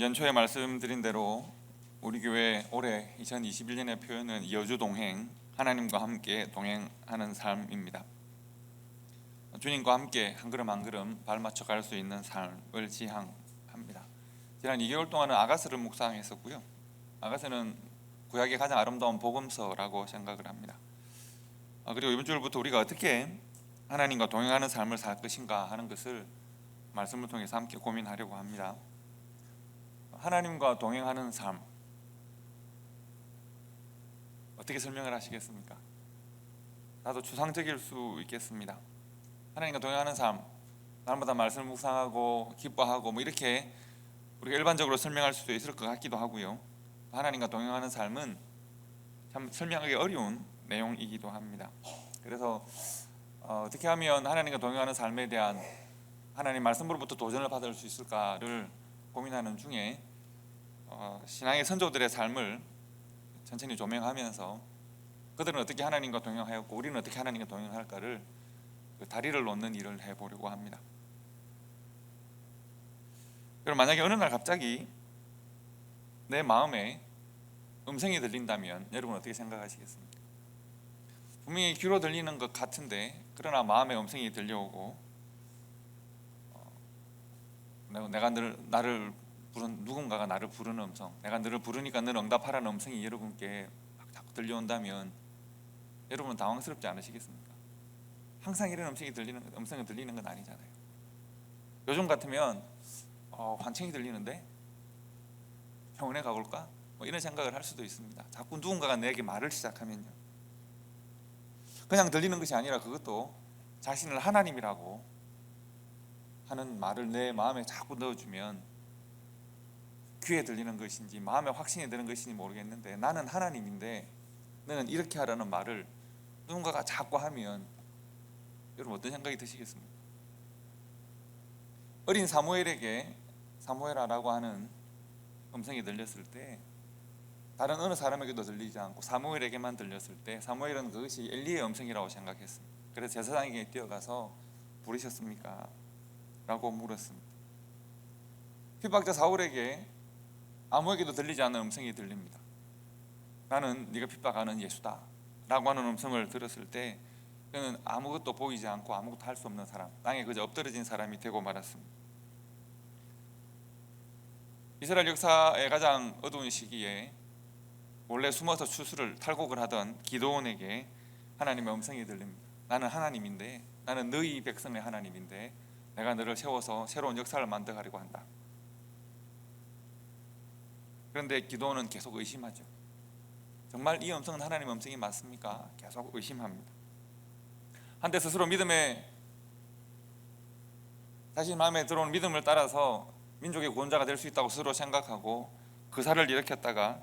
여러분, 연초에 말씀드린 대로 우리 교회 올해 2021년의 표현은 여주동행, 하나님과 함께 동행하는 삶입니다. 주님과 함께 한 걸음 한 걸음 발맞춰 갈 수 있는 삶을 지향합니다. 지난 2개월 동안은 아가서를 묵상했었고요. 아가서는 구약의 가장 아름다운 복음서라고 생각을 합니다. 그리고 이번 주부터 우리가 어떻게 하나님과 동행하는 삶을 살 것인가 하는 것을 말씀을 통해서 함께 고민하려고 합니다. 하나님과 동행하는 삶, 어떻게 설명을 하시겠습니까? 나도 추상적일 수 있겠습니다. 하나님과 동행하는 삶, 날마다 말씀을 묵상하고 기뻐하고 이렇게 우리가 일반적으로 설명할 수도 있을 것 같기도 하고요. 하나님과 동행하는 삶은 참 설명하기 어려운 내용이기도 합니다. 그래서 어떻게 하면 하나님과 동행하는 삶에 대한 하나님 말씀으로부터 도전을 받을 수 있을까를 고민하는 중에 신앙의 선조들의 삶을 천천히 조명하면서 그들은 어떻게 하나님과 동행하였고 우리는 어떻게 하나님과 동행할까를 다리를 놓는 일을 해보려고 합니다. 그럼 만약에 어느 날 갑자기 내 마음에 음성이 들린다면 여러분 어떻게 생각하시겠습니까? 분명히 귀로 들리는 것 같은데 그러나 마음에 음성이 들려오고 누군가가 나를 부르는 음성, 내가 너를 부르니까 너는 응답하라는 음성이 여러분께 막 자꾸 들려온다면 여러분은 당황스럽지 않으시겠습니까? 항상 이런 음성이 들리는 건 아니잖아요. 요즘 같으면 환청이 들리는데 병원에 가볼까? 이런 생각을 할 수도 있습니다. 자꾸 누군가가 내게 말을 시작하면요, 그냥 들리는 것이 아니라 그것도 자신을 하나님이라고 하는 말을 내 마음에 자꾸 넣어주면 귀에 들리는 것인지 마음에 확신이 드는 것인지 모르겠는데 나는 하나님인데 너는 이렇게 하라는 말을 누군가가 자꾸 하면 여러분 어떤 생각이 드시겠습니까? 어린 사무엘에게 사무엘아라고 하는 음성이 들렸을 때 다른 어느 사람에게도 들리지 않고 사무엘에게만 들렸을 때 사무엘은 그것이 엘리의 음성이라고 생각했습니다. 그래서 제사장에게 뛰어가서 부르셨습니까? 라고 물었습니다. 핍박자 사울에게 아무에게도 들리지 않는 음성이 들립니다. 나는 네가 핍박하는 예수다 라고 하는 음성을 들었을 때 그는 아무것도 보이지 않고 아무것도 할 수 없는 사람, 땅에 그저 엎드러진 사람이 되고 말았습니다. 이스라엘 역사의 가장 어두운 시기에 원래 숨어서 추수를 탈곡을 하던 기드온에게 하나님의 음성이 들립니다. 나는 하나님인데, 나는 너희 백성의 하나님인데 내가 너를 세워서 새로운 역사를 만들어가려고 한다. 그런데 기드온은 계속 의심하죠. 정말 이 음성은 하나님의 음성이 맞습니까? 계속 의심합니다. 한때 스스로 자신 마음에 들어오는 믿음을 따라서 민족의 구원자가 될 수 있다고 스스로 생각하고 그사를 일으켰다가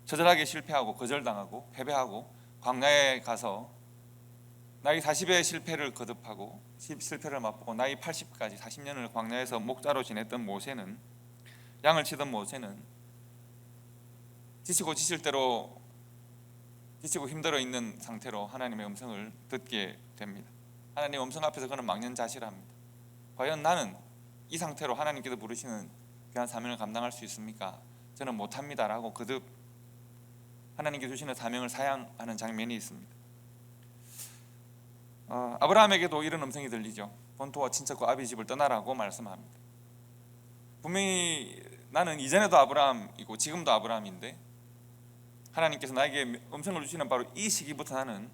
처절하게 실패하고 거절당하고 패배하고 광야에 가서 나이 40의 실패를 거듭하고 실패를 맛보고 나이 80까지 40년을 광야에서 목자로 지냈던 모세는, 양을 치던 모세는 지치고 지칠 대로 지치고 힘들어 있는 상태로 하나님의 음성을 듣게 됩니다. 하나님의 음성 앞에서 그는 망연자실합니다. 과연 나는 이 상태로 하나님께서 부르시는 귀한 사명을 감당할 수 있습니까? 저는 못합니다 라고 거듭 하나님께 주시는 사명을 사양하는 장면이 있습니다. 아브라함에게도 이런 음성이 들리죠. 본토와 친척과 아비 집을 떠나라고 말씀합니다. 분명히 나는 이전에도 아브라함이고 지금도 아브라함인데 하나님께서 나에게 음성을 주시는 바로 이 시기부터 나는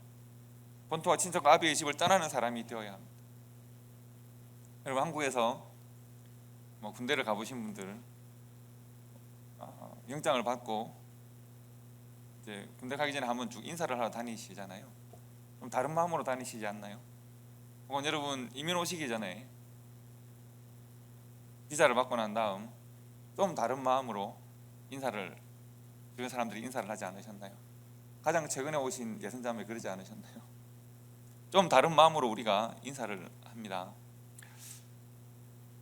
본토와 친척과 아비의 집을 떠나는 사람이 되어야 합니다. 여러분, 한국에서 군대를 가보신 분들 영장을 받고 이제 군대 가기 전에 한번 쭉 인사를 하러 다니시잖아요. 좀 다른 마음으로 다니시지 않나요? 혹은 여러분 이민 오시기 전에 비자를 받고 난 다음 좀 다른 마음으로 주변 사람들이 인사를 하지 않으셨나요? 가장 최근에 오신 예선자매 그러지 않으셨나요? 좀 다른 마음으로 우리가 인사를 합니다.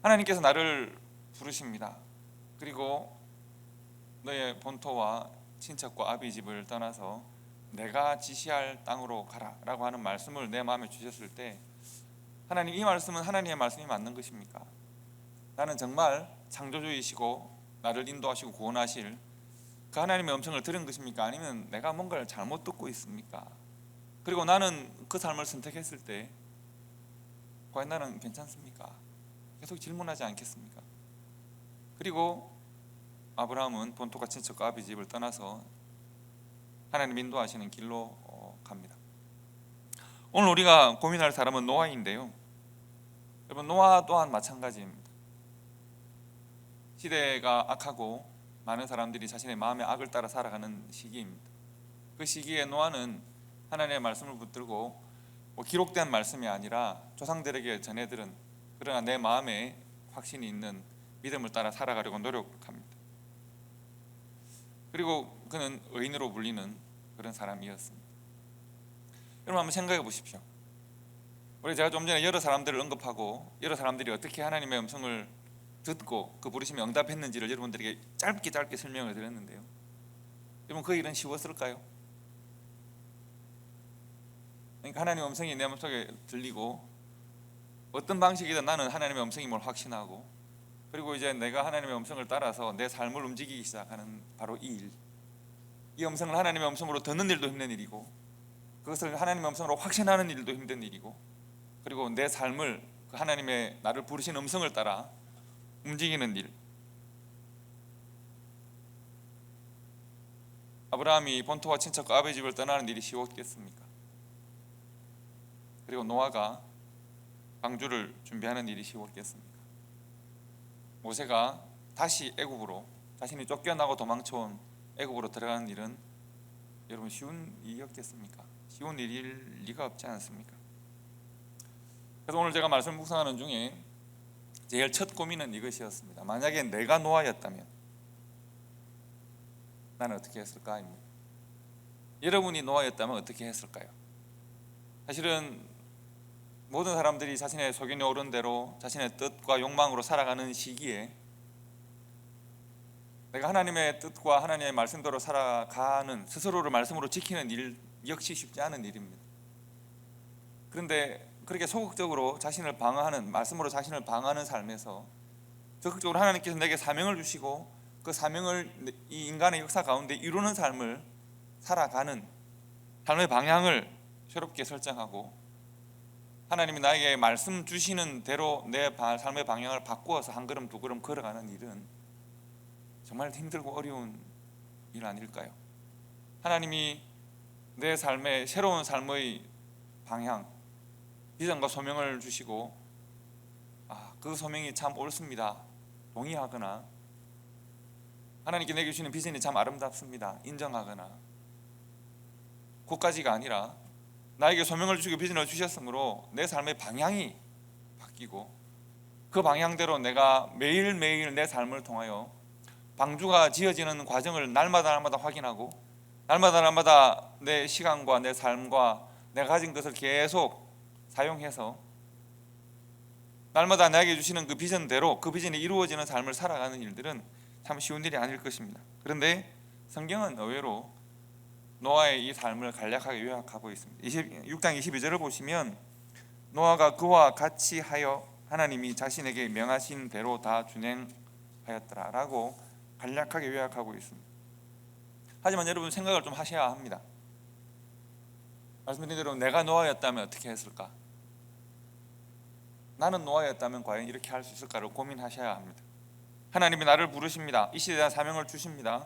하나님께서 나를 부르십니다. 그리고 너의 본토와 친척과 아비 집을 떠나서 내가 지시할 땅으로 가라 라고 하는 말씀을 내 마음에 주셨을 때 하나님, 이 말씀은 하나님의 말씀이 맞는 것입니까? 나는 정말 창조주이시고 나를 인도하시고 구원하실 그 하나님의 음성을 들은 것입니까? 아니면 내가 뭔가를 잘못 듣고 있습니까? 그리고 나는 그 삶을 선택했을 때 과연 나는 괜찮습니까? 계속 질문하지 않겠습니까? 그리고 아브라함은 본토가 친척과 아비 집을 떠나서 하나님 인도하시는 길로 갑니다. 오늘 우리가 고민할 사람은 노아인데요, 여러분, 노아 또한 마찬가지입니다. 시대가 악하고 많은 사람들이 자신의 마음의 악을 따라 살아가는 시기입니다. 그 시기에 노아는 하나님의 말씀을 붙들고 기록된 말씀이 아니라 조상들에게 전해들은, 그러나 내 마음에 확신이 있는 믿음을 따라 살아가려고 노력합니다. 그리고 그는 의인으로 불리는 그런 사람이었습니다. 여러분, 한번 생각해 보십시오. 우리 제가 좀 전에 여러 사람들을 언급하고 여러 사람들이 어떻게 하나님의 음성을 듣고 그 부르심에 응답했는지를 여러분들에게 짧게 설명을 드렸는데요, 여러분, 그 일은 쉬웠을까요? 그러니까 하나님의 음성이 내 마음속에 들리고 어떤 방식이든 나는 하나님의 음성임을 확신하고, 그리고 이제 내가 하나님의 음성을 따라서 내 삶을 움직이기 시작하는 바로 이 일, 이 음성을 하나님의 음성으로 듣는 일도 힘든 일이고 그것을 하나님의 음성으로 확신하는 일도 힘든 일이고, 그리고 내 삶을 그 하나님의 나를 부르신 음성을 따라 움직이는 일. 아브라함이 본토와 친척과 아버지 집을 떠나는 일이 쉬웠겠습니까? 그리고 노아가 방주를 준비하는 일이 쉬웠겠습니까? 모세가 다시 애굽으로, 자신이 쫓겨나고 도망쳐온 애굽으로 들어가는 일은 여러분 쉬운 일이었겠습니까? 쉬운 일일 리가 없지 않습니까? 그래서 오늘 제가 말씀 묵상하는 중에 제일 첫 고민은 이것이었습니다. 만약에 내가 노아였다면 나는 어떻게 했을까? 여러분이 노아였다면 어떻게 했을까요? 사실은 모든 사람들이 자신의 소견이 옳은 대로 자신의 뜻과 욕망으로 살아가는 시기에 내가 하나님의 뜻과 하나님의 말씀대로 살아가는, 스스로를 말씀으로 지키는 일 역시 쉽지 않은 일입니다. 그런데 그렇게 소극적으로 자신을 방어하는, 말씀으로 자신을 방어하는 삶에서 적극적으로 하나님께서 내게 사명을 주시고 그 사명을 이 인간의 역사 가운데 이루는 삶을 살아가는 삶의 방향을 새롭게 설정하고 하나님이 나에게 말씀 주시는 대로 내 삶의 방향을 바꾸어서 한 걸음 두 걸음 걸어가는 일은 정말 힘들고 어려운 일 아닐까요? 하나님이 내 삶의 새로운 삶의 방향, 비전과 소명을 주시고 그 소명이 참 옳습니다, 동의하거나, 하나님께 내게 주시는 비전이 참 아름답습니다, 인정하거나, 그까지가 아니라 나에게 소명을 주시고 비전을 주셨으므로 내 삶의 방향이 바뀌고 그 방향대로 내가 매일매일 내 삶을 통하여 방주가 지어지는 과정을 날마다 확인하고 날마다 내 시간과 내 삶과 내가 가진 것을 계속 사용해서 날마다 나에게 주시는 그 비전대로 그 비전이 이루어지는 삶을 살아가는 일들은 참 쉬운 일이 아닐 것입니다. 그런데 성경은 의외로 노아의 이 삶을 간략하게 요약하고 있습니다. 6장 22절을 보시면 노아가 그와 같이 하여 하나님이 자신에게 명하신 대로 다 준행하였더라 라고 간략하게 요약하고 있습니다. 하지만 여러분 생각을 좀 하셔야 합니다. 말씀드린 대로 내가 노아였다면 어떻게 했을까? 나는 노아였다면 과연 이렇게 할 수 있을까를 고민하셔야 합니다. 하나님이 나를 부르십니다. 이 시대에 대한 사명을 주십니다.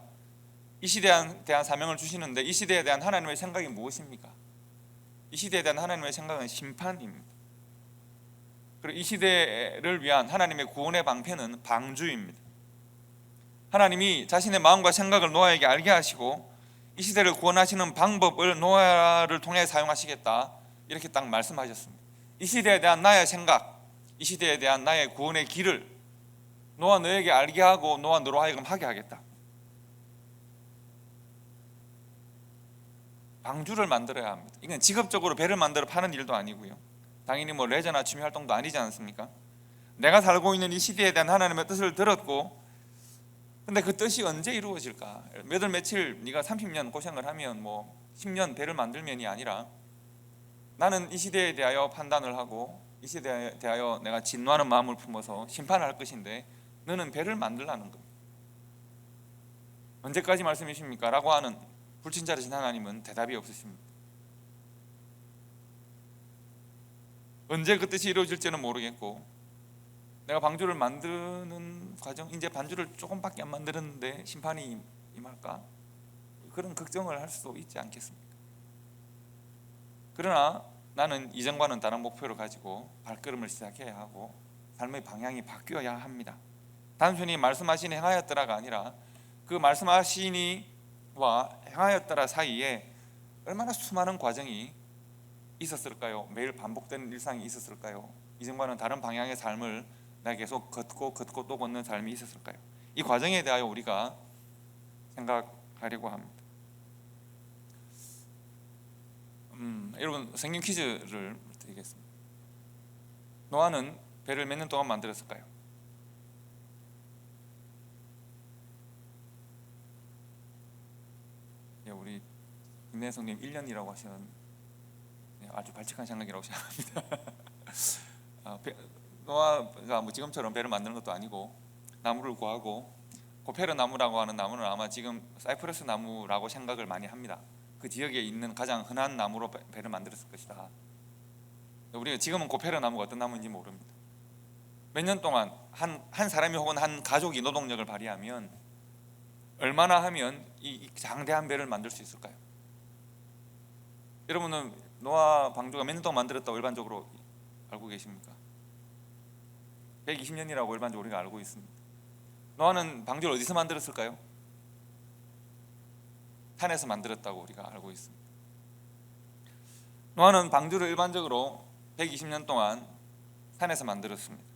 이 시대에 대한 사명을 주시는데 이 시대에 대한 하나님의 생각이 무엇입니까? 이 시대에 대한 하나님의 생각은 심판입니다. 그리고 이 시대를 위한 하나님의 구원의 방편은 방주입니다. 하나님이 자신의 마음과 생각을 노아에게 알게 하시고 이 시대를 구원하시는 방법을 노아를 통해 사용하시겠다, 이렇게 딱 말씀하셨습니다. 이 시대에 대한 나의 생각, 이 시대에 대한 나의 구원의 길을 노아 너에게 알게 하고 노아 너로 하여금 하게 하겠다. 방주를 만들어야 합니다. 이건 직업적으로 배를 만들어 파는 일도 아니고요, 당연히 레저나 취미 활동도 아니지 않습니까? 내가 살고 있는 이 시대에 대한 하나님의 뜻을 들었고, 근데 그 뜻이 언제 이루어질까? 몇 월 며칠 네가 30년 고생을 하면 10년 배를 만들면이 아니라 나는 이 시대에 대하여 판단을 하고 이 시대에 대하여 내가 진노하는 마음을 품어서 심판을 할 것인데 너는 배를 만들라는 겁니다. 언제까지 말씀이십니까? 라고 하는 불친절하신 하나님은 대답이 없으십니다. 언제 그 뜻이 이루어질지는 모르겠고, 내가 방주를 만드는 과정, 이제 반주를 조금밖에 안 만들었는데 심판이 임할까? 그런 걱정을 할 수도 있지 않겠습니까? 그러나 나는 이전과는 다른 목표를 가지고 발걸음을 시작해야 하고 삶의 방향이 바뀌어야 합니다. 단순히 말씀하시니 행하였더라가 아니라 그 말씀하시니와 행하였더라 사이에 얼마나 수많은 과정이 있었을까요? 매일 반복되는 일상이 있었을까요? 이전과는 다른 방향의 삶을 내가 계속 걷고 또 걷는 삶이 있었을까요? 이 과정에 대하여 우리가 생각하려고 합니다. 여러분, 성경 퀴즈를 드리겠습니다. 노아는 배를 몇 년 동안 만들었을까요? 예, 우리 김내성님 1년이라고 하셨는데 아주 발칙한 생각이라고 생각합니다. 노아가 뭐 지금처럼 배를 만드는 것도 아니고 나무를 구하고 고페르 나무라고 하는 나무는 아마 지금 사이프러스 나무라고 생각을 많이 합니다. 그 지역에 있는 가장 흔한 나무로 배를 만들었을 것이다. 우리가 지금은 고페르 나무가 어떤 나무인지 모릅니다. 몇 년 동안 한 사람이 혹은 한 가족이 노동력을 발휘하면 얼마나 하면 이 장대한 배를 만들 수 있을까요? 여러분은 노아 방주가 몇 년 동안 만들었다고 일반적으로 알고 계십니까? 120년이라고 일반적으로 우리가 알고 있습니다. 노아는 방주를 어디서 만들었을까요? 산에서 만들었다고 우리가 알고 있습니다. 노아는 방주를 일반적으로 120년 동안 산에서 만들었습니다.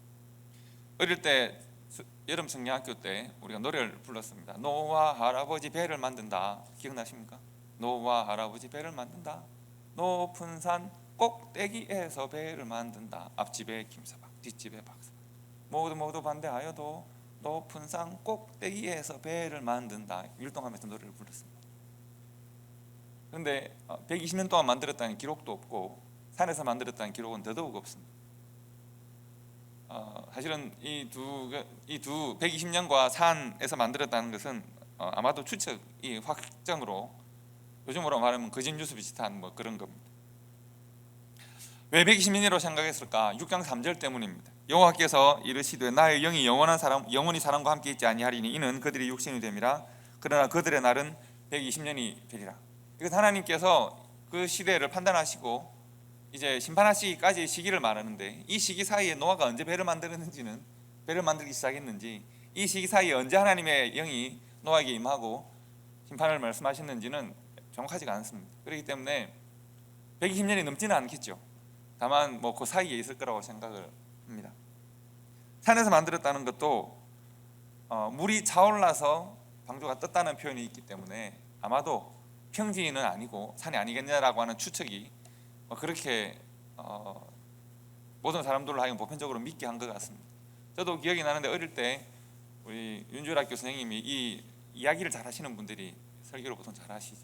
어릴 때 여름 성경학교 때 우리가 노래를 불렀습니다. 노아 할아버지 배를 만든다. 기억나십니까? 노아 할아버지 배를 만든다. 높은 산 꼭대기에서 배를 만든다. 앞집에 김서방, 뒷집에 박서방, 모두 반대하여도 높은 산 꼭대기에서 배를 만든다. 율동하면서 노래를 불렀습니다. 그런데 120년 동안 만들었다는 기록도 없고 산에서 만들었다는 기록은 더더욱 없습니다. 사실은 이 두 120년과 산에서 만들었다는 것은 아마도 추측이 확정으로 요즘으로 말하면 거짓뉴스 비슷한 뭐 그런 겁니다. 왜 120년이라고 생각했을까? 6장 3절 때문입니다. 여호와께서 이르시되 나의 영이 영원히 사람과 함께 있지 아니하리니 이는 그들이 육신이 됨이라. 그러나 그들의 날은 120년이 되리라. 이것 하나님께서 그 시대를 판단하시고 이제 심판하시기까지의 시기를 말하는데, 이 시기 사이에 노아가 언제 배를 만들었는지는, 배를 만들기 시작했는지, 이 시기 사이에 언제 하나님의 영이 노아에게 임하고 심판을 말씀하셨는지는 정확하지가 않습니다. 그렇기 때문에 120년이 넘지는 않겠죠. 다만 뭐 그 사이에 있을 거라고 생각을 합니다. 산에서 만들었다는 것도 물이 차올라서 방주가 떴다는 표현이 있기 때문에 아마도 평지는 아니고 산이 아니겠냐라고 하는 추측이 그렇게 모든 사람들로 하여금 보편적으로 믿게 한 것 같습니다. 저도 기억이 나는데 어릴 때 우리 윤주학교 선생님이 이 이야기를 잘 하시는 분들이 설교를 보통 잘 하시죠.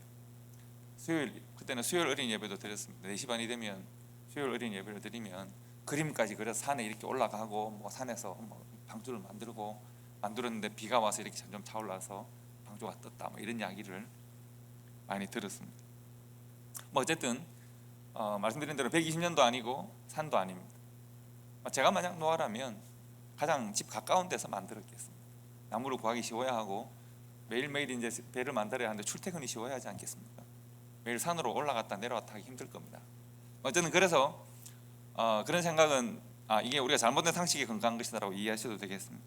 그때는 수요일 어린 예배도 드렸습니다. 4시 반이 되면 수요일 어린 예배를 드리면 그림까지 그려서 산에 이렇게 올라가고 뭐 산에서 뭐 방주를 만들었는데 비가 와서 이렇게 점점 차올라서 방주가 떴다 뭐 이런 이야기를 많이 들었습니다. 뭐 어쨌든 말씀드린 대로 120년도 아니고 산도 아닙니다. 제가 만약 노아라면 가장 집 가까운 데서 만들었겠습니다. 나무를 구하기 쉬워야 하고 매일매일 이제 배를 만들어야 하는데 출퇴근이 쉬워야 하지 않겠습니까? 매일 산으로 올라갔다 내려왔다 하기 힘들 겁니다. 어쨌든 그래서 그런 생각은 이게 우리가 잘못된 상식에 근거한 것이다라고 이해하셔도 되겠습니다.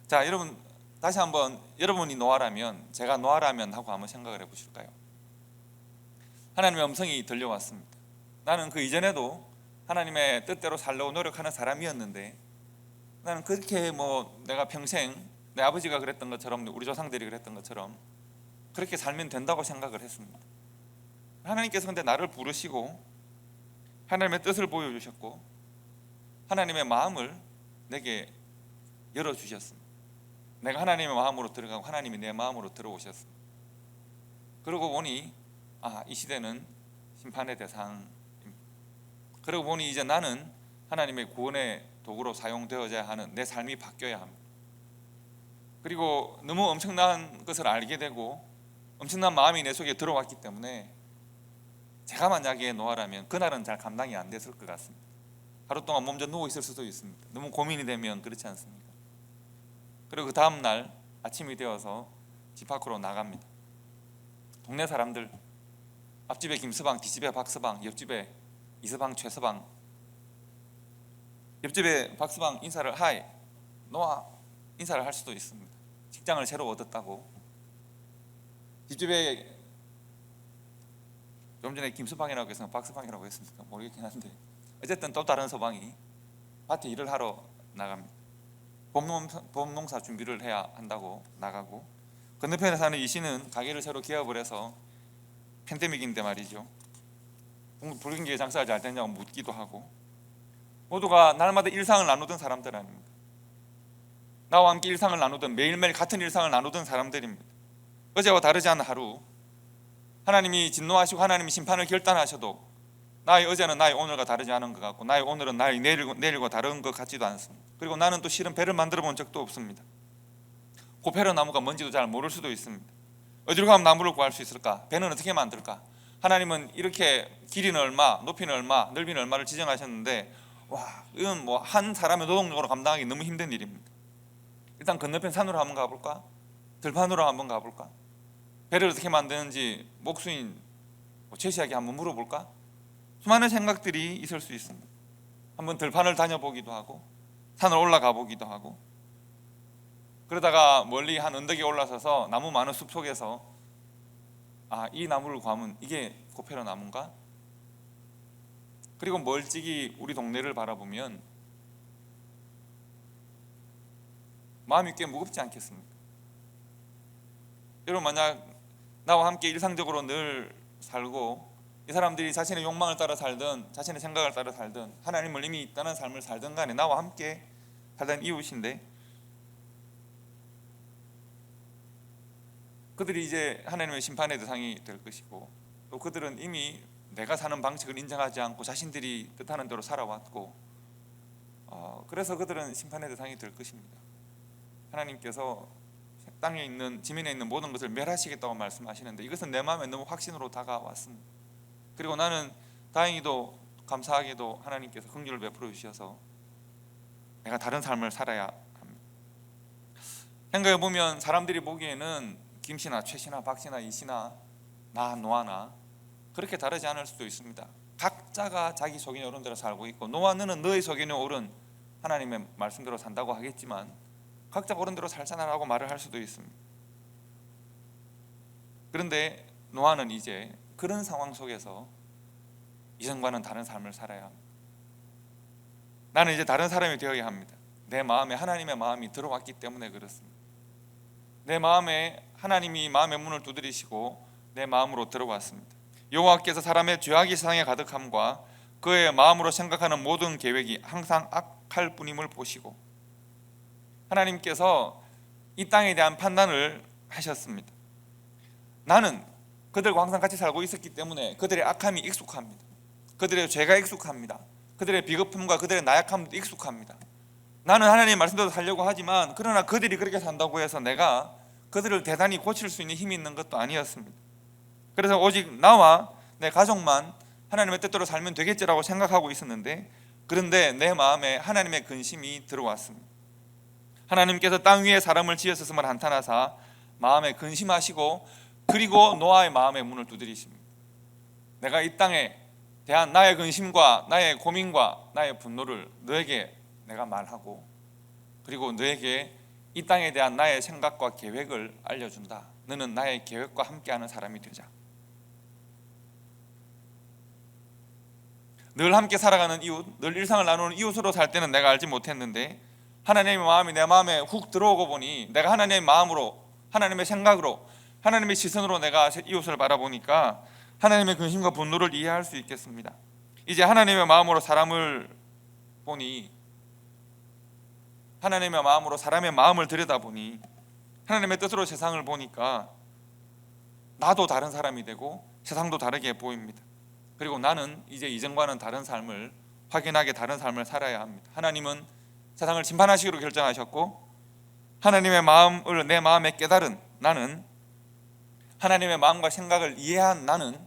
자, 여러분 다시 한번 여러분이 노아라면, 제가 노아라면 하고 한번 생각을 해보실까요? 하나님의 음성이 들려왔습니다. 나는 그 이전에도 하나님의 뜻대로 살려고 노력하는 사람이었는데, 나는 그렇게 뭐 내가 평생 내 아버지가 그랬던 것처럼 우리 조상들이 그랬던 것처럼 그렇게 살면 된다고 생각을 했습니다. 하나님께서 근데 나를 부르시고 하나님의 뜻을 보여주셨고 하나님의 마음을 내게 열어주셨습니다. 내가 하나님의 마음으로 들어가고 하나님이 내 마음으로 들어오셨습니다. 그러고 보니 이 시대는 심판의 대상입니다. 그러고 보니 이제 나는 하나님의 구원의 도구로 사용되어야 하는, 내 삶이 바뀌어야 합니다. 그리고 너무 엄청난 것을 알게 되고 엄청난 마음이 내 속에 들어왔기 때문에 제가 만약에 노아라면 그날은 잘 감당이 안 됐을 것 같습니다. 하루 동안 몸져 누워 있을 수도 있습니다. 너무 고민이 되면 그렇지 않습니까? 그리고 그 다음 날 아침이 되어서 집 밖으로 나갑니다. 동네 사람들, 앞집에 김서방, 뒷집에 박서방, 옆집에 이서방, 최서방, 옆집에 박서방 인사를 하이 노아 인사를 할 수도 있습니다. 직장을 새로 얻었다고. 뒷집에 좀 전에 김서방이라고 해서 박서방이라고 했습니까? 모르겠긴 한데 어쨌든 또 다른 서방이 밭에 일을 하러 나갑니다. 봄농사 준비를 해야 한다고 나가고, 건너편에 사는 이씨는 가게를 새로 개업을 해서 팬데믹인데 말이죠, 불경기에 장사가 잘 되냐고 묻기도 하고, 모두가 날마다 일상을 나누던 사람들 아닙니까? 나와 함께 일상을 나누던, 매일매일 같은 일상을 나누던 사람들입니다. 어제와 다르지 않은 하루, 하나님이 진노하시고 하나님이 심판을 결단하셔도 나의 어제는 나의 오늘과 다르지 않은 것 같고 나의 오늘은 나의 내일과 다른 것 같지도 않습니다. 그리고 나는 또 실은 배를 만들어 본 적도 없습니다. 그 배로 나무가 뭔지도 잘 모를 수도 있습니다. 어디로 가면 나무를 구할 수 있을까? 배는 어떻게 만들까? 하나님은 이렇게 길이는 얼마, 높이는 얼마, 넓이는 얼마를 지정하셨는데 와, 이건 뭐 한 사람의 노동력으로 감당하기 너무 힘든 일입니다. 일단 건너편 산으로 한번 가볼까? 들판으로 한번 가볼까? 배를 어떻게 만드는지 목수인 최씨에게 한번 물어볼까? 수많은 생각들이 있을 수 있습니다. 한번 들판을 다녀보기도 하고 산을 올라가 보기도 하고, 그러다가 멀리 한 언덕에 올라서서 나무 많은 숲 속에서 이 나무를 구하면 이게 고페로 나무인가? 그리고 멀찍이 우리 동네를 바라보면 마음이 꽤 무겁지 않겠습니까? 여러분, 만약 나와 함께 일상적으로 늘 살고 이 사람들이 자신의 욕망을 따라 살든 자신의 생각을 따라 살든 하나님을 이미 있다는 삶을 살든 간에 나와 함께 살던 이웃인데, 그들이 이제 하나님의 심판의 대상이 될 것이고, 또 그들은 이미 내가 사는 방식을 인정하지 않고 자신들이 뜻하는 대로 살아왔고, 그래서 그들은 심판의 대상이 될 것입니다. 하나님께서 땅에 있는, 지면에 있는 모든 것을 멸하시겠다고 말씀하시는데 이것은 내 마음에 너무 확신으로 다가왔습니다. 그리고 나는 다행히도 감사하게도 하나님께서 긍휼을 베풀어 주셔서 내가 다른 삶을 살아야 합니다. 생각해 보면 사람들이 보기에는 김씨나 최씨나 박씨나 이씨나 나 노아나 그렇게 다르지 않을 수도 있습니다. 각자가 자기 소견에 오른 대로 살고 있고, 노아 너는 너의 소견에 오른 하나님의 말씀대로 산다고 하겠지만 각자가 오른 대로 살잖아라고 말을 할 수도 있습니다. 그런데 노아는 이제 그런 상황 속에서 이전과는 다른 삶을 살아야 합니다. 나는 이제 다른 사람이 되어야 합니다. 내 마음에 하나님의 마음이 들어왔기 때문에 그렇습니다. 내 마음에 하나님이 마음의 문을 두드리시고 내 마음으로 들어왔습니다. 여호와께서 사람의 죄악이 세상에 가득함과 그의 마음으로 생각하는 모든 계획이 항상 악할 뿐임을 보시고, 하나님께서 이 땅에 대한 판단을 하셨습니다. 나는 그들과 항상 같이 살고 있었기 때문에 그들의 악함이 익숙합니다. 그들의 죄가 익숙합니다. 그들의 비겁함과 그들의 나약함도 익숙합니다. 나는 하나님의 말씀대로 살려고 하지만, 그러나 그들이 그렇게 산다고 해서 내가 그들을 대단히 고칠 수 있는 힘이 있는 것도 아니었습니다. 그래서 오직 나와 내 가족만 하나님의 뜻대로 살면 되겠지라고 생각하고 있었는데, 그런데 내 마음에 하나님의 근심이 들어왔습니다. 하나님께서 땅 위에 사람을 지으셨음을 한탄하사 마음에 근심하시고, 그리고 노아의 마음의 문을 두드리십니다. 내가 이 땅에 대한 나의 근심과 나의 고민과 나의 분노를 너에게 내가 말하고, 그리고 너에게 이 땅에 대한 나의 생각과 계획을 알려준다. 너는 나의 계획과 함께하는 사람이 되자. 늘 함께 살아가는 이웃, 늘 일상을 나누는 이웃으로 살 때는 내가 알지 못했는데, 하나님의 마음이 내 마음에 훅 들어오고 보니 내가 하나님의 마음으로, 하나님의 생각으로, 하나님의 시선으로 내가 이웃을 바라보니까 하나님의 근심과 분노를 이해할 수 있겠습니다. 이제 하나님의 마음으로 사람을 보니, 하나님의 마음으로 사람의 마음을 들여다보니, 하나님의 뜻으로 세상을 보니까 나도 다른 사람이 되고 세상도 다르게 보입니다. 그리고 나는 이제 이전과는 다른 삶을, 확연하게 다른 삶을 살아야 합니다. 하나님은 세상을 심판하시기로 결정하셨고, 하나님의 마음을 내 마음에 깨달은 나는, 하나님의 마음과 생각을 이해한 나는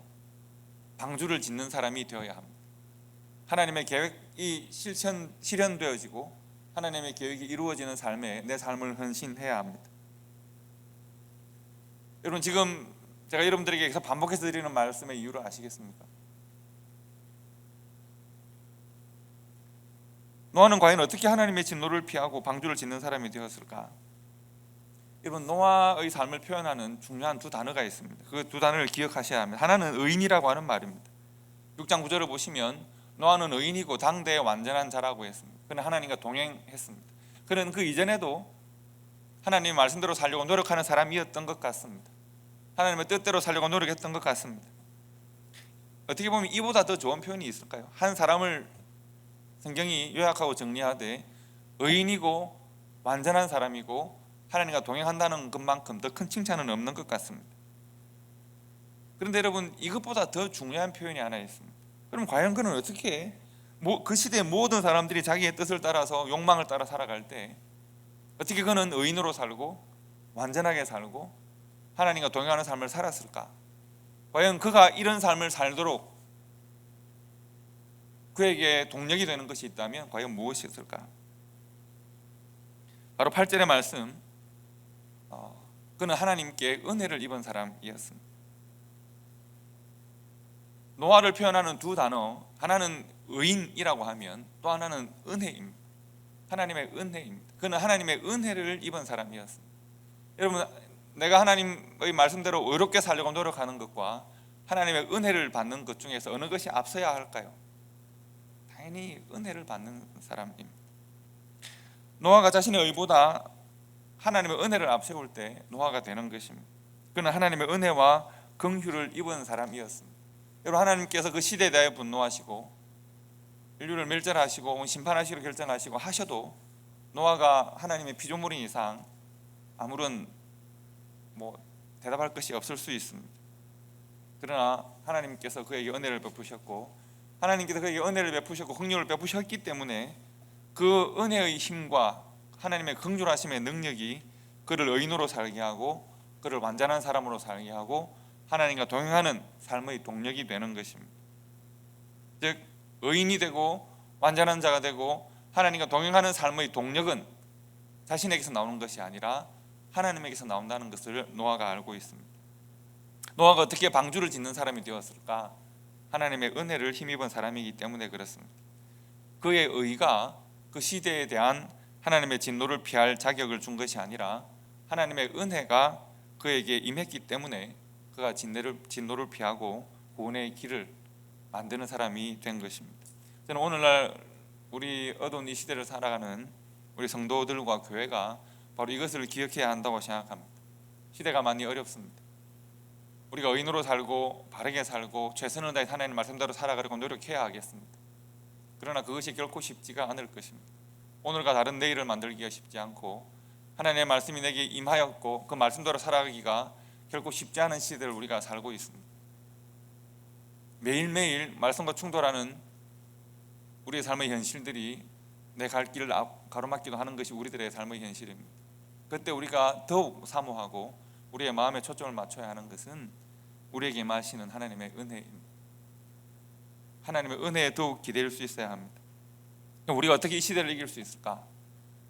방주를 짓는 사람이 되어야 합니다. 하나님의 계획이 실현되어지고 하나님의 계획이 이루어지는 삶에 내 삶을 헌신해야 합니다. 여러분, 지금 제가 여러분들에게 계속 반복해서 드리는 말씀의 이유를 아시겠습니까? 노아는 과연 어떻게 하나님의 진노를 피하고 방주를 짓는 사람이 되었을까? 여러분, 노아의 삶을 표현하는 중요한 두 단어가 있습니다. 그 두 단어를 기억하셔야 합니다. 하나는 의인이라고 하는 말입니다. 6장 9절을 보시면 노아는 의인이고 당대의 완전한 자라고 했습니다. 그는 하나님과 동행했습니다. 그는 그 이전에도 하나님의 말씀대로 살려고 노력하는 사람이었던 것 같습니다. 하나님의 뜻대로 살려고 노력했던 것 같습니다. 어떻게 보면 이보다 더 좋은 표현이 있을까요? 한 사람을 성경이 요약하고 정리하되 의인이고 완전한 사람이고 하나님과 동행한다는 것만큼 더 큰 칭찬은 없는 것 같습니다. 그런데 여러분, 이것보다 더 중요한 표현이 하나 있습니다. 그럼 과연 그는 어떻게 그 시대의 모든 사람들이 자기의 뜻을 따라서 욕망을 따라 살아갈 때 어떻게 그는 의인으로 살고 완전하게 살고 하나님과 동행하는 삶을 살았을까? 과연 그가 이런 삶을 살도록 그에게 동력이 되는 것이 있다면 과연 무엇이었을까? 바로 8절의 말씀, 그는 하나님께 은혜를 입은 사람이었습니다. 노아를 표현하는 두 단어, 하나는 의인이라고 하면 또 하나는 은혜입니다. 하나님의 은혜입니다. 그는 하나님의 은혜를 입은 사람이었습니다. 여러분, 내가 하나님의 말씀대로 의롭게 살려고 노력하는 것과 하나님의 은혜를 받는 것 중에서 어느 것이 앞서야 할까요? 당연히 은혜를 받는 사람입니다. 노아가 자신의 의보다 하나님의 은혜를 앞세울 때 노아가 되는 것입니다. 그는 하나님의 은혜와 긍휼을 입은 사람이었습니다. 여러분, 하나님께서 그 시대에 대해 분노하시고 인류를 멸절하시고 심판하시기로 결정하시고 하셔도 노아가 하나님의 피조물인 이상 아무런 대답할 것이 없을 수 있습니다. 그러나 하나님께서 그에게 은혜를 베푸셨고 하나님께서 그에게 은혜를 베푸셨고 긍휼을 베푸셨기 때문에 그 은혜의 힘과 하나님의 긍휼하심의 능력이 그를 의인으로 살게 하고 그를 완전한 사람으로 살게 하고 하나님과 동행하는 삶의 동력이 되는 것입니다. 즉, 의인이 되고 완전한 자가 되고 하나님과 동행하는 삶의 동력은 자신에게서 나오는 것이 아니라 하나님에게서 나온다는 것을 노아가 알고 있습니다. 노아가 어떻게 방주를 짓는 사람이 되었을까? 하나님의 은혜를 힘입은 사람이기 때문에 그렇습니다. 그의 의가 그 시대에 대한 하나님의 진노를 피할 자격을 준 것이 아니라 하나님의 은혜가 그에게 임했기 때문에 그가 진노를 피하고 구원의 길을 만드는 사람이 된 것입니다. 저는 오늘날 우리 어두운 이 시대를 살아가는 우리 성도들과 교회가 바로 이것을 기억해야 한다고 생각합니다. 시대가 많이 어렵습니다. 우리가 의인으로 살고 바르게 살고 최선을 다해 하나님의 말씀대로 살아가려고 노력해야 하겠습니다. 그러나 그것이 결코 쉽지가 않을 것입니다. 오늘과 다른 내일을 만들기가 쉽지 않고 하나님의 말씀이 내게 임하였고 그 말씀대로 살아가기가 결코 쉽지 않은 시대를 우리가 살고 있습니다. 매일매일 말씀과 충돌하는 우리의 삶의 현실들이 내 갈 길을 가로막기도 하는 것이 우리들의 삶의 현실입니다. 그때 우리가 더욱 사모하고 우리의 마음에 초점을 맞춰야 하는 것은 우리에게 임하시는 하나님의 은혜입니다. 하나님의 은혜에 더욱 기댈 수 있어야 합니다. 우리가 어떻게 이 시대를 이길 수 있을까?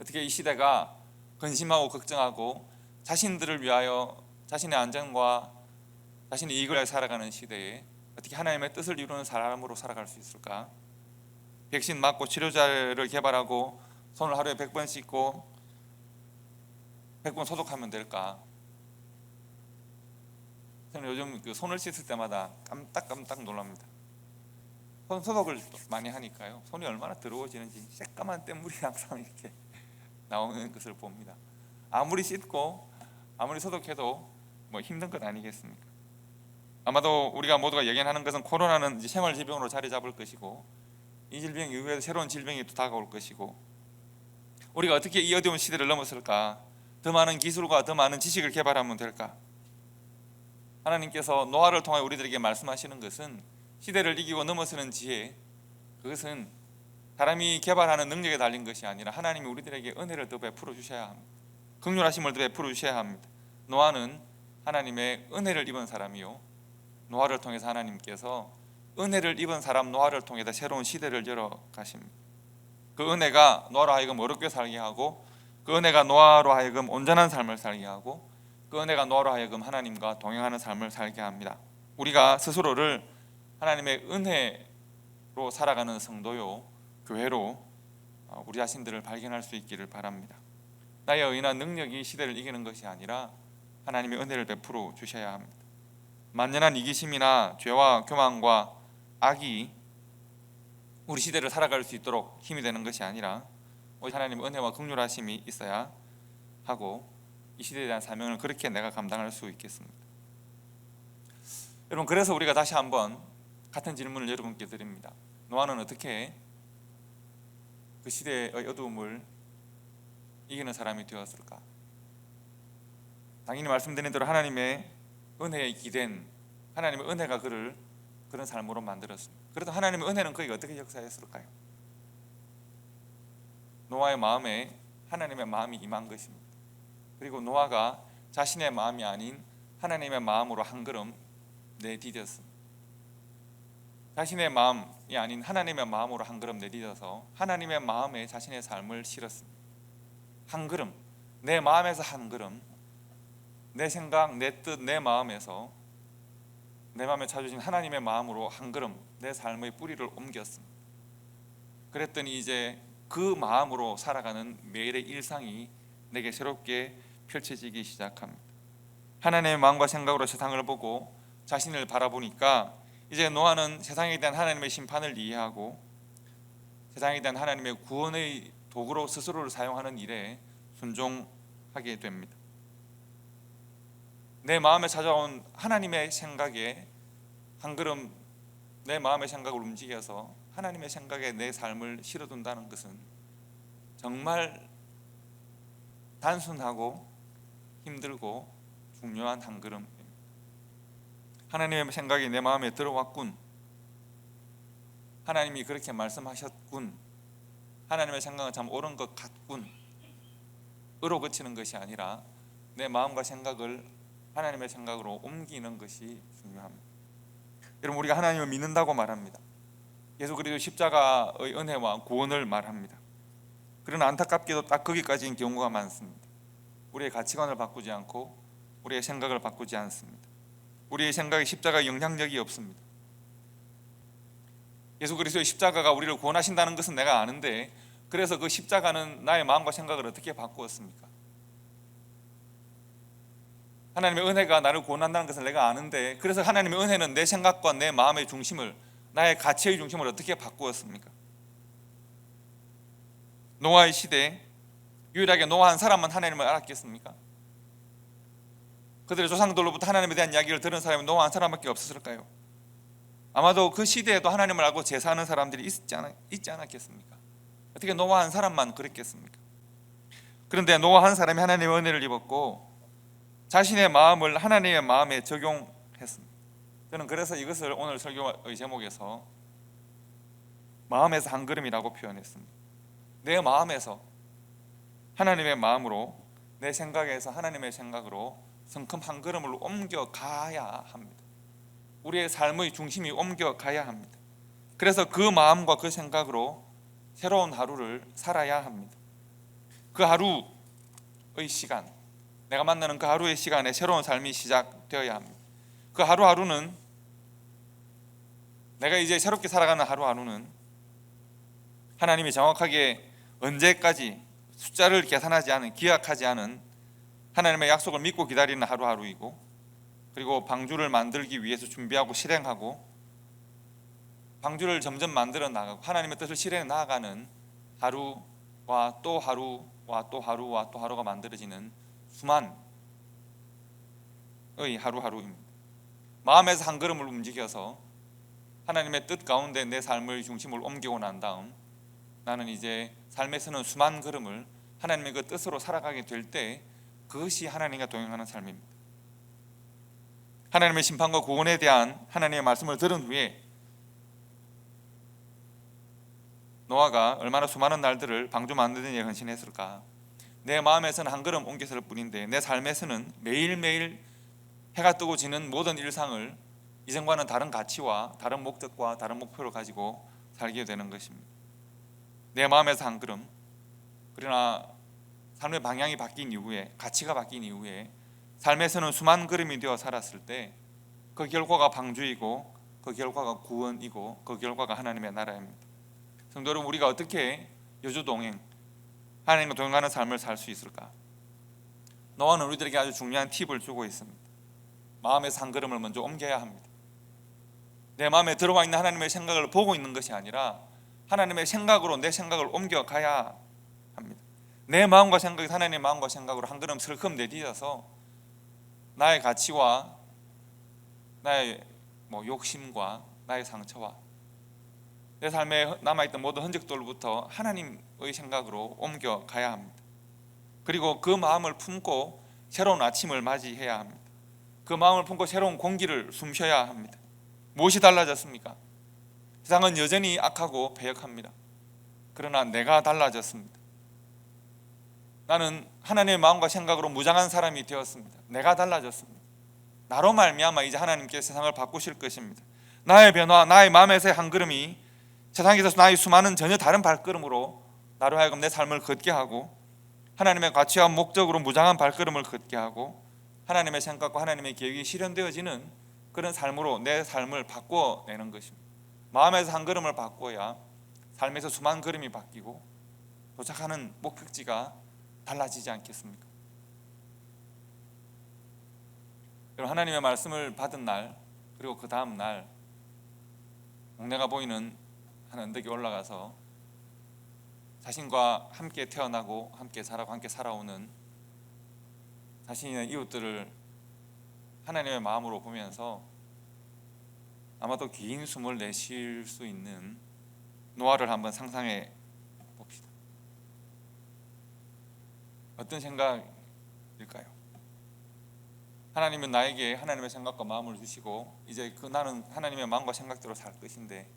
어떻게 이 시대가 근심하고 걱정하고 자신들을 위하여 자신의 안전과 자신의 이익을 위해 살아가는 시대에 어떻게 하나님의 뜻을 이루는 사람으로 살아갈 수 있을까? 백신 맞고 치료제를 개발하고 손을 하루에 100번 씻고 100번 소독하면 될까? 저는 요즘 그 손을 씻을 때마다 깜빡깜빡 놀랍니다. 손 소독을 많이 하니까요, 손이 얼마나 더러워지는지 새까만 땐물이 항상 이렇게 나오는 것을 봅니다. 아무리 씻고 아무리 소독해도 힘든 것 아니겠습니까? 아마도 우리가 모두가 예견하는 것은 코로나는 이제 생활 질병으로 자리 잡을 것이고 이 질병 이후에 새로운 질병이 또 다가올 것이고 우리가 어떻게 이 어려운 시대를 넘었을까? 더 많은 기술과 더 많은 지식을 개발하면 될까? 하나님께서 노아를 통해 우리들에게 말씀하시는 것은 시대를 이기고 넘어서는 지혜, 그것은 사람이 개발하는 능력에 달린 것이 아니라 하나님이 우리들에게 은혜를 더 베풀어 주셔야 합니다. 긍휼하심을 베풀어 주셔야 합니다. 노아는 하나님의 은혜를 입은 사람이요, 노아를 통해서 하나님께서 은혜를 입은 사람 노아를 통해서 새로운 시대를 열어 가십니다. 그 은혜가 노아로 하여금 어렵게 살게 하고, 그 은혜가 노아로 하여금 온전한 삶을 살게 하고, 그 은혜가 노아로 하여금 하나님과 동행하는 삶을 살게 합니다. 우리가 스스로를 하나님의 은혜로 살아가는 성도요, 교회로 우리 자신들을 발견할 수 있기를 바랍니다. 나의 의나 능력이 시대를 이기는 것이 아니라 하나님의 은혜를 베풀어 주셔야 합니다. 만연한 이기심이나 죄와 교만과 악이 우리 시대를 살아갈 수 있도록 힘이 되는 것이 아니라 오직 하나님의 은혜와 긍휼하심이 있어야 하고, 이 시대에 대한 사명을 그렇게 내가 감당할 수 있겠습니다. 여러분, 그래서 우리가 다시 한번 같은 질문을 여러분께 드립니다. 노아는 어떻게 그 시대의 어두움을 이기는 사람이 되었을까? 당연히 말씀드린 대로 하나님의 은혜에 기댄, 하나님의 은혜가 그를 그런 삶으로 만들었습니다. 그래도 하나님의 은혜는 그에게 어떻게 역사했을까요? 노아의 마음에 하나님의 마음이 임한 것입니다. 그리고 노아가 자신의 마음이 아닌 하나님의 마음으로 한 걸음 내디뎠습니다. 자신의 마음이 아닌 하나님의 마음으로 한 걸음 내디뎌서 하나님의 마음에 자신의 삶을 실었습니다. 한 걸음, 내 마음에서 한 걸음, 내 생각, 내 뜻, 내 마음에서 내 마음에 찾아주신 하나님의 마음으로 한 걸음 내 삶의 뿌리를 옮겼습니다. 그랬더니 이제 그 마음으로 살아가는 매일의 일상이 내게 새롭게 펼쳐지기 시작합니다. 하나님의 마음과 생각으로 세상을 보고 자신을 바라보니까 이제 노아는 세상에 대한 하나님의 심판을 이해하고 세상에 대한 하나님의 구원의 도구로 스스로를 사용하는 일에 순종하게 됩니다. 내 마음에 찾아온 하나님의 생각에 한 걸음 내 마음의 생각을 움직여서 하나님의 생각에 내 삶을 실어둔다는 것은 정말 단순하고 힘들고 중요한 한 걸음입니다. 하나님의 생각이 내 마음에 들어왔군, 하나님이 그렇게 말씀하셨군, 하나님의 생각은 참 옳은 것 같군, 으로 그치는 것이 아니라 내 마음과 생각을 하나님의 생각으로 옮기는 것이 중요합니다. 여러분, 우리가 하나님을 믿는다고 말합니다. 예수 그리스도 십자가의 은혜와 구원을 말합니다. 그러나 안타깝게도 딱 거기까지인 경우가 많습니다. 우리의 가치관을 바꾸지 않고 우리의 생각을 바꾸지 않습니다. 우리의 생각에 십자가의 영향력이 없습니다. 예수 그리스도의 십자가가 우리를 구원하신다는 것은 내가 아는데, 그래서 그 십자가는 나의 마음과 생각을 어떻게 바꾸었습니까? 하나님의 은혜가 나를 구원한다는 것을 내가 아는데, 그래서 하나님의 은혜는 내 생각과 내 마음의 중심을, 나의 가치의 중심을 어떻게 바꾸었습니까? 노아의 시대에 유일하게 노아 한 사람만 하나님을 알았겠습니까? 그들의 조상들로부터 하나님에 대한 이야기를 들은 사람이 노아 한 사람밖에 없었을까요? 아마도 그 시대에도 하나님을 알고 제사하는 사람들이 있지 않았겠습니까? 어떻게 노아 한 사람만 그랬겠습니까? 그런데 노아 한 사람이 하나님의 은혜를 입었고 자신의 마음을 하나님의 마음에 적용했습니다. 저는 그래서 이것을 오늘 설교의 제목에서 마음에서 한 걸음이라고 표현했습니다. 내 마음에서 하나님의 마음으로, 내 생각에서 하나님의 생각으로 성큼 한 걸음을 옮겨가야 합니다. 우리의 삶의 중심이 옮겨가야 합니다. 그래서 그 마음과 그 생각으로 새로운 하루를 살아야 합니다. 그 하루의 시간, 내가 만나는 그 하루의 시간에 새로운 삶이 시작되어야 합니다. 그 하루하루는, 내가 이제 새롭게 살아가는 하루하루는 하나님이 정확하게 언제까지 숫자를 계산하지 않은, 기약하지 않은 하나님의 약속을 믿고 기다리는 하루하루이고, 그리고 방주를 만들기 위해서 준비하고 실행하고 방주를 점점 만들어 나가고 하나님의 뜻을 실행해 나아가는 하루와 또 하루와 또 하루와 또 하루가 만들어지는 수만의 하루하루입니다. 마음에서 한 걸음을 움직여서 하나님의 뜻 가운데 내 삶의 중심을 옮기고 난 다음 나는 이제 삶에서는 수만 걸음을 하나님의 그 뜻으로 살아가게 될 때 그것이 하나님과 동행하는 삶입니다. 하나님의 심판과 구원에 대한 하나님의 말씀을 들은 후에 노아가 얼마나 수많은 날들을 방주 만드는 일에 헌신했을까? 내 마음에서는 한 걸음 옮겨설 뿐인데 내 삶에서는 매일매일 해가 뜨고 지는 모든 일상을 이전과는 다른 가치와 다른 목적과 다른 목표를 가지고 살게 되는 것입니다. 내 마음에서 한 걸음, 그러나 삶의 방향이 바뀐 이후에, 가치가 바뀐 이후에 삶에서는 수만 걸음이 되어 살았을 때 그 결과가 방주이고 그 결과가 구원이고 그 결과가 하나님의 나라입니다. 성도 여러분, 우리가 어떻게 여주동행, 하나님과 동행하는 삶을 살 수 있을까? 노아는 우리들에게 아주 중요한 팁을 주고 있습니다. 마음에서 한 걸음을 먼저 옮겨야 합니다. 내 마음에 들어와 있는 하나님의 생각을 보고 있는 것이 아니라 하나님의 생각으로 내 생각을 옮겨가야 합니다. 내 마음과 생각이 하나님의 마음과 생각으로 한 걸음 슬금 내딛어서 나의 가치와 나의 욕심과 나의 상처와 내 삶에 남아있던 모든 흔적들부터 하나님의 생각으로 옮겨가야 합니다. 그리고 그 마음을 품고 새로운 아침을 맞이해야 합니다. 그 마음을 품고 새로운 공기를 숨쉬어야 합니다. 무엇이 달라졌습니까? 세상은 여전히 악하고 패역합니다. 그러나 내가 달라졌습니다. 나는 하나님의 마음과 생각으로 무장한 사람이 되었습니다. 내가 달라졌습니다. 나로 말미암아 이제 하나님께서 세상을 바꾸실 것입니다. 나의 변화, 나의 마음에서의 한 걸음이 세상에서 나의 수많은 전혀 다른 발걸음으로 나로 하여금 내 삶을 걷게 하고 하나님의 가치와 목적으로 무장한 발걸음을 걷게 하고 하나님의 생각과 하나님의 계획이 실현되어지는 그런 삶으로 내 삶을 바꿔내는 것입니다. 마음에서 한 걸음을 바꿔야 삶에서 수만 걸음이 바뀌고 도착하는 목적지가 달라지지 않겠습니까? 여러분, 하나님의 말씀을 받은 날 그리고 그 다음 날 동네가 보이는 한 언덕에 올라가서 자신과 함께 태어나고 함께 자라고 함께 살아오는 자신의 이웃들을 하나님의 마음으로 보면서 아마도 긴 숨을 내쉴 수 있는 노아를 한번 상상해 봅시다. 어떤 생각일까요? 하나님은 나에게 하나님의 생각과 마음을 주시고 이제 나는 하나님의 마음과 생각대로 살 것인데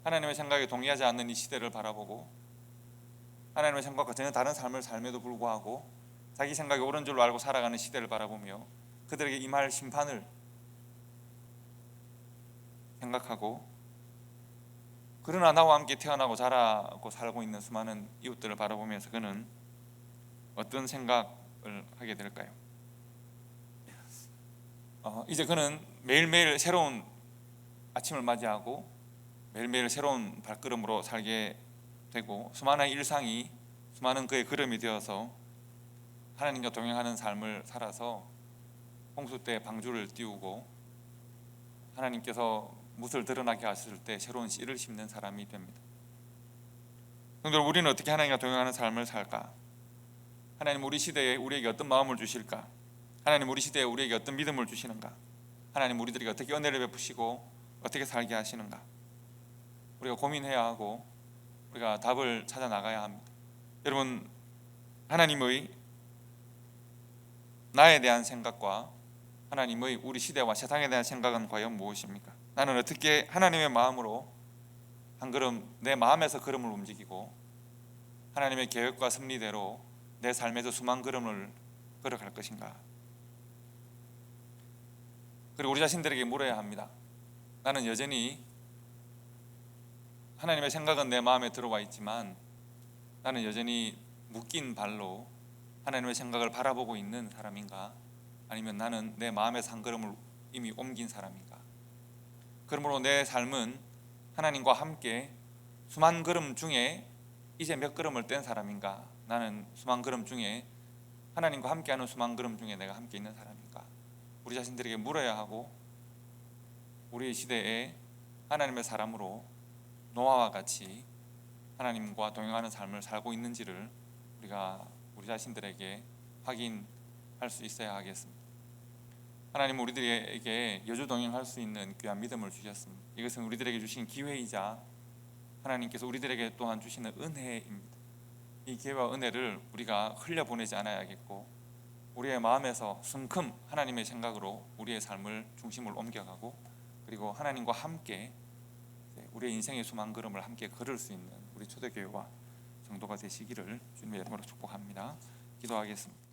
하나님의 생각에 동의하지 않는 이 시대를 바라보고 하나님의 생각과 전혀 다른 삶을 삶에도 불구하고 자기 생각이 옳은 줄로 알고 살아가는 시대를 바라보며 그들에게 임할 심판을 생각하고 그러나 나와 함께 태어나고 자라고 살고 있는 수많은 이웃들을 바라보면서 그는 어떤 생각을 하게 될까요? 이제 그는 매일매일 새로운 아침을 맞이하고 매일매일 새로운 발걸음으로 살게 되고 수많은 일상이 수많은 그의 걸음이 되어서 하나님과 동행하는 삶을 살아서 홍수 때 방주를 띄우고 하나님께서 뭇을 드러나게 하실 때 새로운 씨를 심는 사람이 됩니다. 성도들, 우리는 어떻게 하나님과 동행하는 삶을 살까? 하나님 우리 시대에 우리에게 어떤 마음을 주실까? 하나님 우리 시대에 우리에게 어떤 믿음을 주시는가? 하나님 우리들에게 어떻게 은혜를 베푸시고 어떻게 살게 하시는가? 우리가 고민해야 하고 우리가 답을 찾아 나가야 합니다. 여러분, 하나님의 나에 대한 생각과 하나님의 우리 시대와 세상에 대한 생각은 과연 무엇입니까? 나는 어떻게 하나님의 마음으로 한 걸음 내 마음에서 걸음을 움직이고 하나님의 계획과 섭리대로 내 삶에서 수만 걸음을 걸어갈 것인가? 그리고 우리 자신들에게 물어야 합니다. 나는 여전히 하나님의 생각은 내 마음에 들어와 있지만 나는 여전히 묶인 발로 하나님의 생각을 바라보고 있는 사람인가? 아니면 나는 내 마음에서 한 걸음을 이미 옮긴 사람인가? 그러므로 내 삶은 하나님과 함께 수만 걸음 중에 이제 몇 걸음을 뗀 사람인가? 나는 수만 걸음 중에 하나님과 함께하는 수만 걸음 중에 내가 함께 있는 사람인가? 우리 자신들에게 물어야 하고 우리 시대에 하나님의 사람으로 노아와 같이 하나님과 동행하는 삶을 살고 있는지를 우리가 우리 자신들에게 확인할 수 있어야 하겠습니다. 하나님은 우리들에게 여주동행할 수 있는 귀한 믿음을 주셨습니다. 이것은 우리들에게 주신 기회이자 하나님께서 우리들에게 또한 주시는 은혜입니다. 이 기회와 은혜를 우리가 흘려보내지 않아야겠고 우리의 마음에서 성큼 하나님의 생각으로 우리의 삶을 중심을 옮겨가고 그리고 하나님과 함께 우리의 인생의 수만 걸음을 함께 걸을 수 있는 우리 초대교회와 성도가 되시기를 주님의 이름으로 축복합니다. 기도하겠습니다.